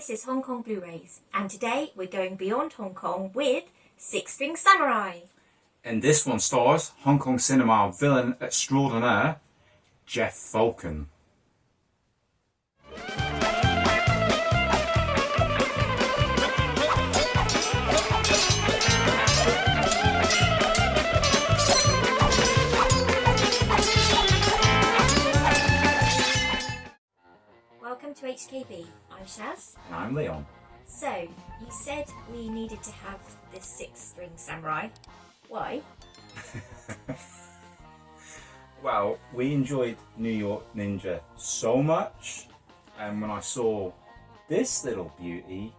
This is Hong Kong Blu-rays, and today we're going beyond Hong Kong with Six String Samurai. And this one stars Hong Kong cinema villain extraordinaire, Jeff Falcon. Welcome to HKB. I'm Shaz. And I'm Leon. So, you said we needed to have this Six String Samurai. Why? Well, we enjoyed New York Ninja so much, and when I saw this little beauty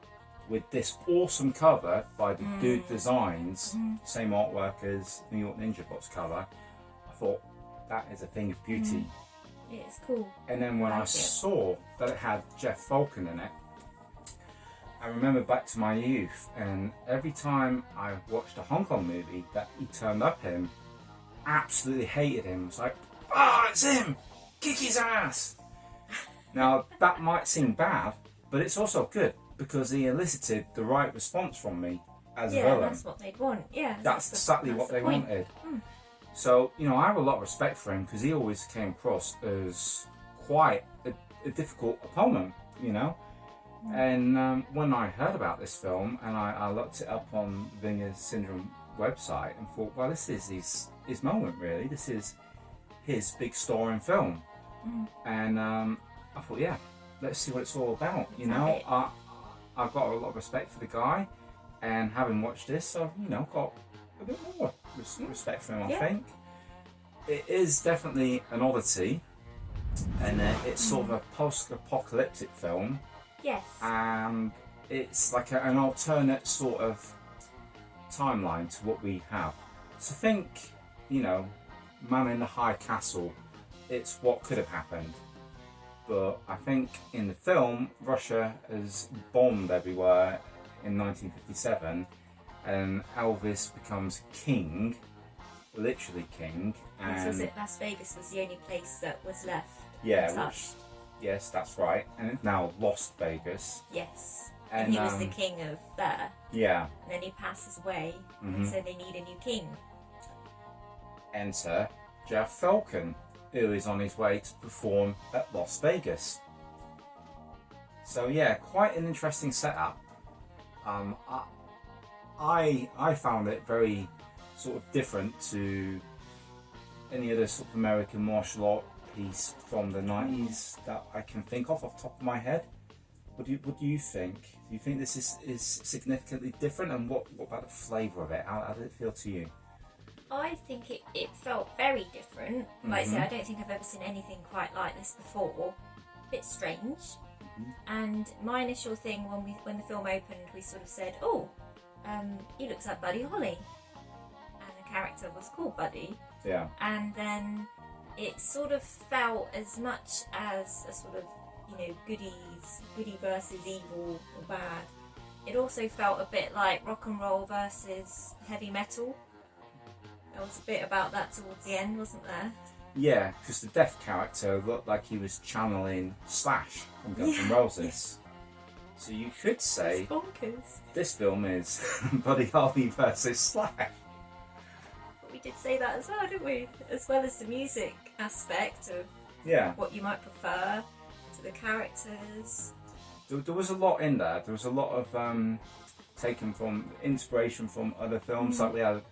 with this awesome cover by the Dude Designs, same artwork as New York Ninja box cover, I thought that is a thing of beauty. It's cool. And then when I saw that it had Jeff Falcon in it, I remember back to my youth, and every time I watched a Hong Kong movie that he turned up in, absolutely hated him. It's like, it's him! Kick his ass! Now, that might seem bad, but it's also good, because he elicited the right response from me as a villain. Yeah, that's what they'd want. Yeah, That's exactly what they wanted. So, you know, I have a lot of respect for him because he always came across as quite a difficult opponent, you know. And when I heard about this film and I looked it up on Vinegar Syndrome website and thought, well, this is his moment, really. This is his big star in film. And I thought, yeah, let's see what it's all about, you know. I've got a lot of respect for the guy, and having watched this, I've, you know, got a bit more respect for him, I think. It is definitely an oddity, and it's sort of a post-apocalyptic film. Yes. And it's like an alternate sort of timeline to what we have. So think, you know, Man in the High Castle, it's what could have happened. But I think in the film, Russia has bombed everywhere in 1957, and Elvis becomes king, literally king. And so was it Las Vegas was the only place that was left? Yeah, yes, that's right. And it's now Las Vegas. Yes. And he was the king of there. Yeah. And then he passes away, and so they need a new king. Enter Jeff Falcon, who is on his way to perform at Las Vegas. So yeah, quite an interesting setup. I found it very sort of different to any other sort of American martial art piece from the 90s that I can think of off the top of my head. What do you think? Do you think this is significantly different, and what about the flavour of it? How did it feel to you? I think it felt very different. Like I said, I don't think I've ever seen anything quite like this before. A bit strange. And my initial thing when the film opened, we sort of said, he looks like Buddy Holly. And the character was called Buddy. Yeah. And then it sort of felt as much as a sort of, you know, goody versus evil or bad. It also felt a bit like rock and roll versus heavy metal. There was a bit about that towards the end, wasn't there? Yeah, because the death character looked like he was channeling Slash from Guns N' Roses. So you could say this film is Buddy Holly versus Slash. But we did say that as well, didn't we? As well as the music aspect of what you might prefer to the characters. There was a lot in there. There was a lot of taken from inspiration from other films like we had.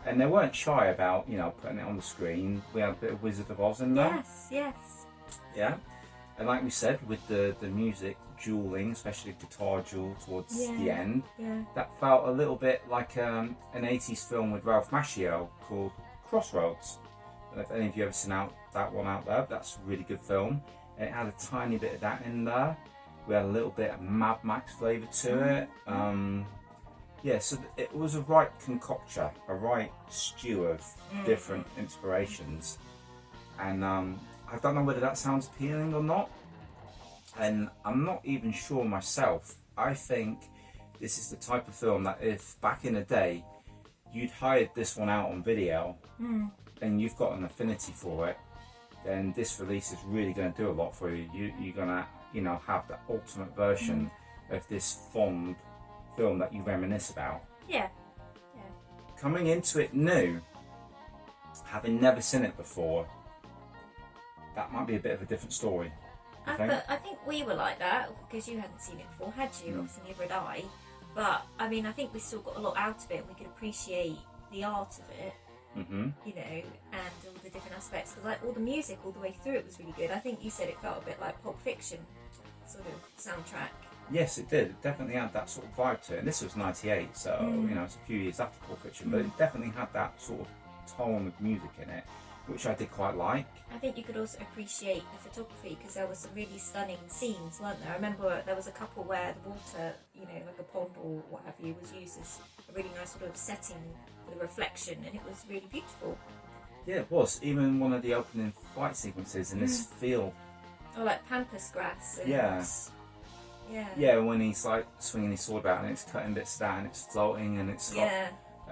And they weren't shy about, you know, putting it on the screen. We had a bit of Wizard of Oz in there. Yes. Yeah. And like we said, with the music dueling, especially guitar duel towards the end, that felt a little bit like an 80s film with Ralph Macchio called Crossroads. I don't know if any of you ever seen that one out there, but that's a really good film. And it had a tiny bit of that in there. We had a little bit of Mad Max flavour to it. Yeah, so it was a right concoction, a right stew of different inspirations. And I don't know whether that sounds appealing or not. And I'm not even sure myself. I think this is the type of film that if back in the day you'd hired this one out on video and you've got an affinity for it, then this release is really going to do a lot for you. You're going to, you know, have the ultimate version of this fond film that you reminisce about. Yeah. Coming into it new, having never seen it before, that might be a bit of a different story. But I think we were like that because you hadn't seen it before, had you? Obviously, neither had I. But I mean, I think we still got a lot out of it, and we could appreciate the art of it. You know, and all the different aspects. Because like all the music all the way through it was really good. I think you said it felt a bit like Pulp Fiction sort of soundtrack. Yes, it did. It definitely had that sort of vibe to it. And this was '98, so you know, it's a few years after Pulp Fiction, but it definitely had that sort of tone of music in it, which I did quite like. I think you could also appreciate the photography because there were some really stunning scenes, weren't there? I remember there was a couple where the water, you know, like a pond or what have you, was used as a really nice sort of setting for the reflection, and it was really beautiful. Yeah, it was. Even one of the opening fight sequences in this field. Oh, like pampas grass. And Yeah, when he's like swinging his sword about and it's cutting bits down and it's floating and it's got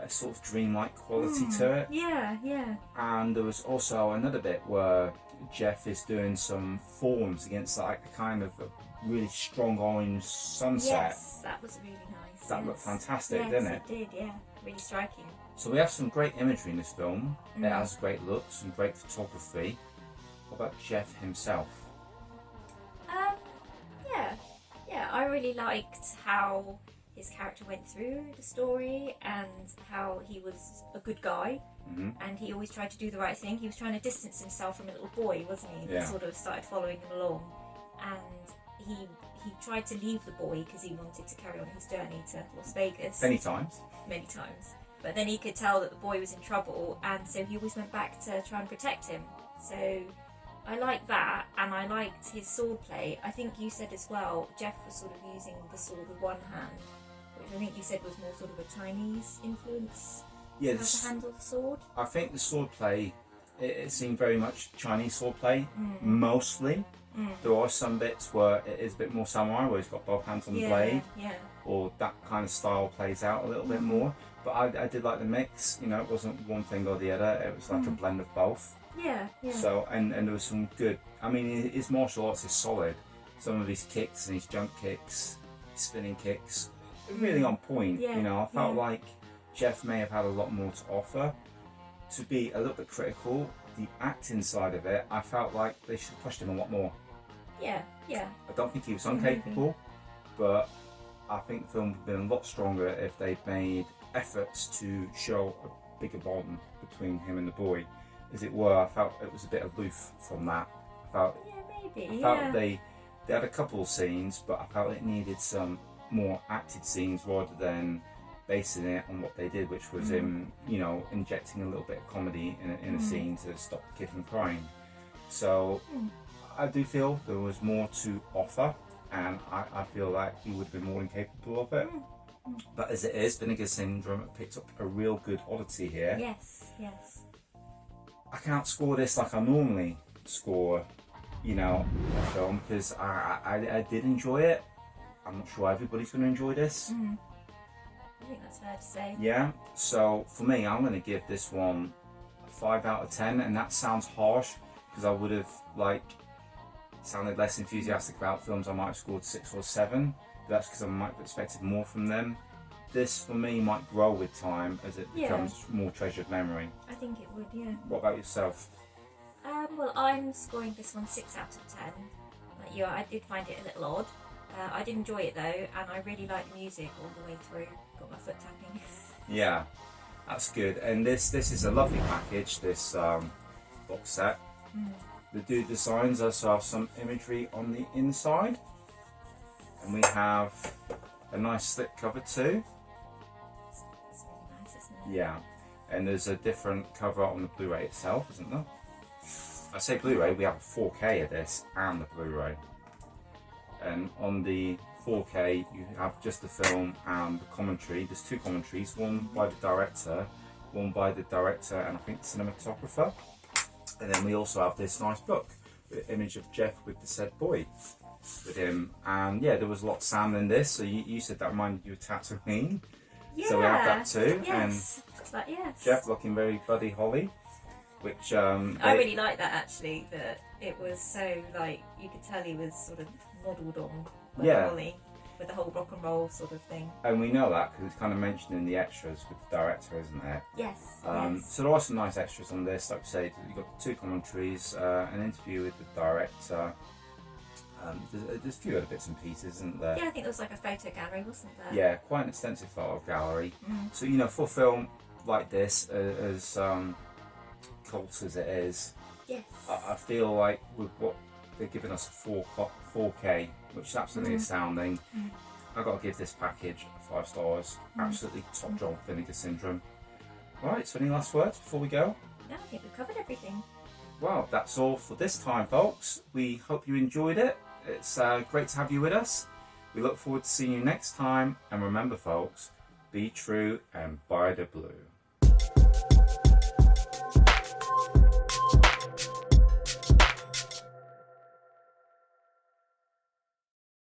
a sort of dreamlike quality to it. Yeah. And there was also another bit where Jeff is doing some forms against like a kind of a really strong orange sunset. Yes, that was really nice. That looked fantastic, didn't it? Yes, it did, yeah. Really striking. So we have some great imagery in this film. It has great looks, some great photography. What about Jeff himself? Yeah, I really liked how his character went through the story and how he was a good guy and he always tried to do the right thing. He was trying to distance himself from a little boy, wasn't he? Yeah. He sort of started following him along, and he tried to leave the boy because he wanted to carry on his journey to Las Vegas. Many times. But then he could tell that the boy was in trouble, and so he always went back to try and protect him. So I liked that, and I liked his sword play. I think you said as well, Jeff was sort of using the sword with one hand, which I think you said was more sort of a Chinese influence. Yeah, how to handle the sword. I think the sword play, it seemed very much Chinese sword play, mostly. There are some bits where it is a bit more samurai, where he's got both hands on the blade, or that kind of style plays out a little bit more. But I did like the mix, you know, it wasn't one thing or the other, it was like a blend of both. Yeah. So, and there was some good, I mean, his martial arts is solid. Some of his kicks and his jump kicks, his spinning kicks, really on point. You know, I felt like Jeff may have had a lot more to offer. To be a little bit critical, the acting side of it, I felt like they should have pushed him a lot more. Yeah. I don't think he was incapable, but I think the film would have been a lot stronger if they'd made efforts to show a bigger bond between him and the boy. As it were, I felt it was a bit aloof from that. I felt they had a couple of scenes, but I felt it needed some more acted scenes rather than basing it on what they did, which was him, you know, injecting a little bit of comedy in a scene to stop the kid from crying. So I do feel there was more to offer, and I feel like he would have been more than capable of it. But as it is, Vinegar Syndrome picked up a real good oddity here. Yes. I can't score this like I normally score, you know, a film, because I did enjoy it. I'm not sure everybody's going to enjoy this. I think that's fair to say. Yeah, so for me, I'm going to give this one a 5 out of 10, and that sounds harsh because I would have sounded less enthusiastic about films I might have scored 6 or 7. But that's because I might have expected more from them. This for me might grow with time as it becomes more treasured memory. I think it would, yeah. What about yourself? Well, I'm scoring this one 6 out of 10. Like you, I did find it a little odd. I did enjoy it though, and I really liked the music all the way through. Got my foot tapping. Yeah, that's good. And this is a lovely package, this box set. The designs also have some imagery on the inside, and we have a nice slipcover too. It's really nice, isn't it? Yeah, and there's a different cover on the Blu-ray itself, isn't there? I say Blu-ray, we have a 4K of this and the Blu-ray. And on the 4K you have just the film and the commentary. There's 2 commentaries, one by the director and I think the cinematographer. And then we also have this nice book with an image of Jeff with the said boy with him. And yeah, there was a lot of sound in this, so you said that reminded you of Tatooine. Yeah. So we have that too. Yes. And Jeff looking very Buddy Holly, which I really like that actually, that it was so like you could tell he was sort of modelled on Buddy Holly. with the whole rock and roll sort of thing. And we know that because it's kind of mentioned in the extras with the director, isn't it? Yes. So there are some nice extras on this. Like I say, you've got 2 commentaries, an interview with the director. There's a few other bits and pieces, isn't there? Yeah, I think there was like a photo gallery, wasn't there? Yeah, quite an extensive photo gallery. So for a film like this, as cult as it is, yes, I feel like with what they're giving us 4K, which is absolutely astounding. I've got to give this package 5 stars. Absolutely top job, Vinegar Syndrome. Alright, so any last words before we go? No, I think we've covered everything. Well, that's all for this time, folks. We hope you enjoyed it. It's great to have you with us. We look forward to seeing you next time. And remember, folks, be true and buy the blue.